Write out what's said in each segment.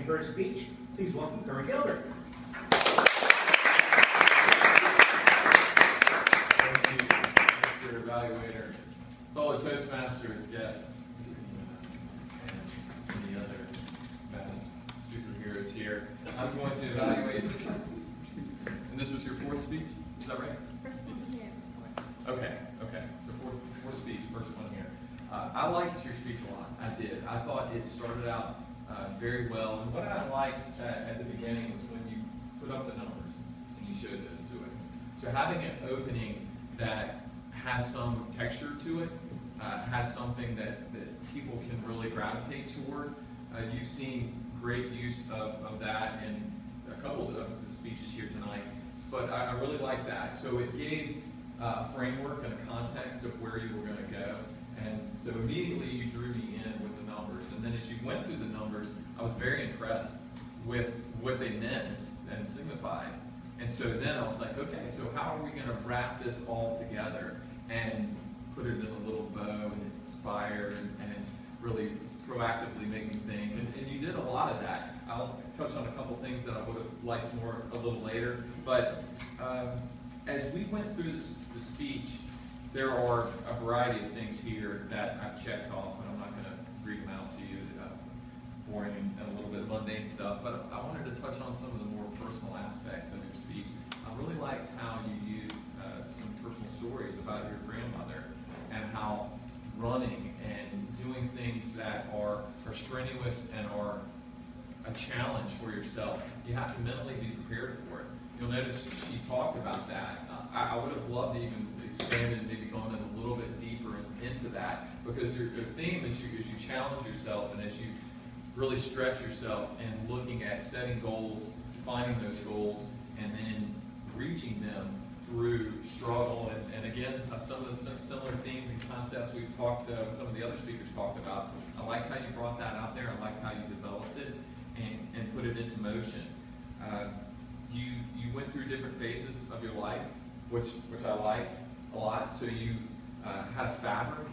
her speech, please welcome Currie Gilbert. Thank you, Mr. Evaluator, fellow Toastmasters, guests, and the other best superheroes here. I'm going to evaluate, and this was your fourth speech, is that right? First one here. Okay, so fourth speech, first one here. I liked your speech a lot, I did. I thought it started out very well, and what I liked at the beginning was when you put up the numbers and you showed those to us. So having an opening that has some texture to it, has something that people can really gravitate toward. You've seen great use of that in a couple of the speeches here tonight, but I really like that. So it gave a framework and a context of where you were going to go, and so immediately you drew me in with the numbers, and then as you went through the numbers, I was very impressed with what they meant and signified. And so then I was like, okay, so how are we going to wrap this all together and put it in a little bow and inspire and really proactively make me think? And you did a lot of that. I'll touch on a couple things that I would have liked more a little later. But as we went through the speech, there are a variety of things here that I've checked off, and I'm not going to read them out to you. Boring and a little bit mundane stuff, but I wanted to touch on some of the more personal aspects of your speech. I really liked how you used some personal stories about your grandmother and how running and doing things that are strenuous and are a challenge for yourself, you have to mentally be prepared for it. You'll notice she talked about that. I would have loved to even expand and maybe gone in a little bit deeper into that, because your theme is you challenge yourself, and as you really stretch yourself and looking at setting goals, defining those goals, and then reaching them through struggle. And again, some of the similar themes and concepts we've talked, some of the other speakers talked about. I liked how you brought that out there. I liked how you developed it and put it into motion. You went through different phases of your life, which I liked a lot. So you had a fabric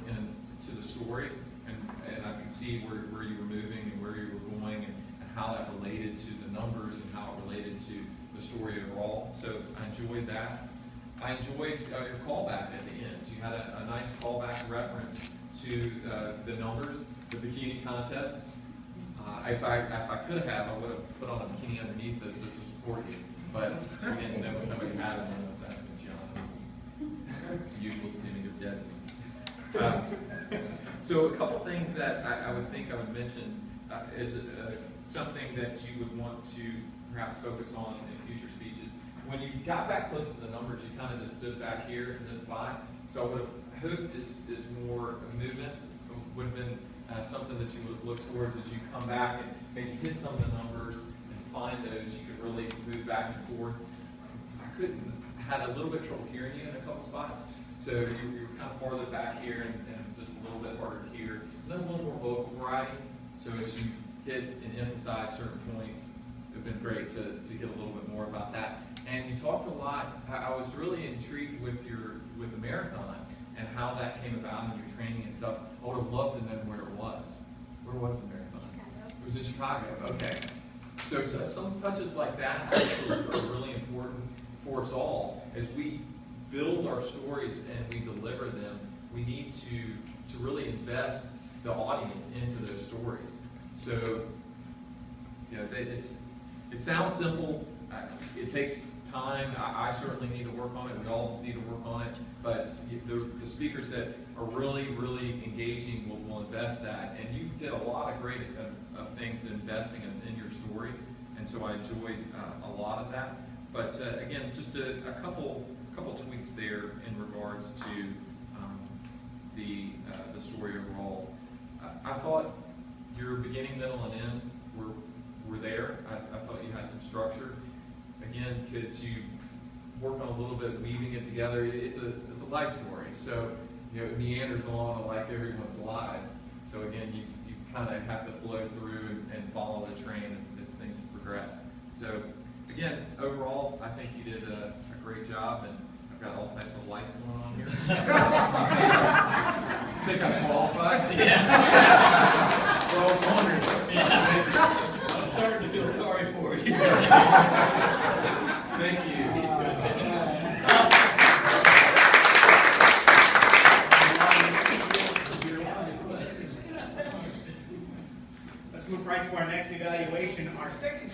to the story, and I could see where you were moving and where you were going, and how that related to the numbers and how it related to the story overall. So I enjoyed that. I enjoyed your callback at the end. You had a nice callback reference to the numbers, the bikini contest. If I could have, I would have put on a bikini underneath this just to support you. But we didn't know if nobody had it, and I was asking John. It's useless to me, you're dead to me. So a couple things that I would think I would mention is something that you would want to perhaps focus on in future speeches. When you got back close to the numbers, you kind of just stood back here in this spot. So I would have hoped is more movement, would have been something that you would have looked towards as you come back and maybe hit some of the numbers and find those. You could really move back and forth. I had a little bit of trouble hearing you in a couple spots. So you were kind of farther back here, and it was just a little bit harder to hear. Then a little more vocal variety. So as you hit and emphasize certain points, it would have been great to get a little bit more about that. And you talked a lot. I was really intrigued with the marathon and how that came about and your training and stuff. I would have loved to know where it was. Where was the marathon? Chicago. It was in Chicago. Okay. So some touches like that I think are really important for us all as we build our stories and we deliver them. We need to really invest the audience into those stories. So, you know, it sounds simple. It takes time. I certainly need to work on it. We all need to work on it. But the speakers that are really, really engaging will invest that. And you did a lot of great things investing us in your story. And so I enjoyed a lot of that. But again, just a couple tweaks there in regards to the story overall. I thought your beginning, middle, and end were there. I thought you had some structure. Again, could you work on a little bit of weaving it together? It's a life story, so you know it meanders along like everyone's lives. So again, you kind of have to flow through and follow the train as things progress. So again, overall, I think you did a great job, and I've got all types of lights going on here. I think I'm qualified. Yeah. So I was wondering. Yeah. I was starting to Thank you. Let's move right to our next evaluation. Our second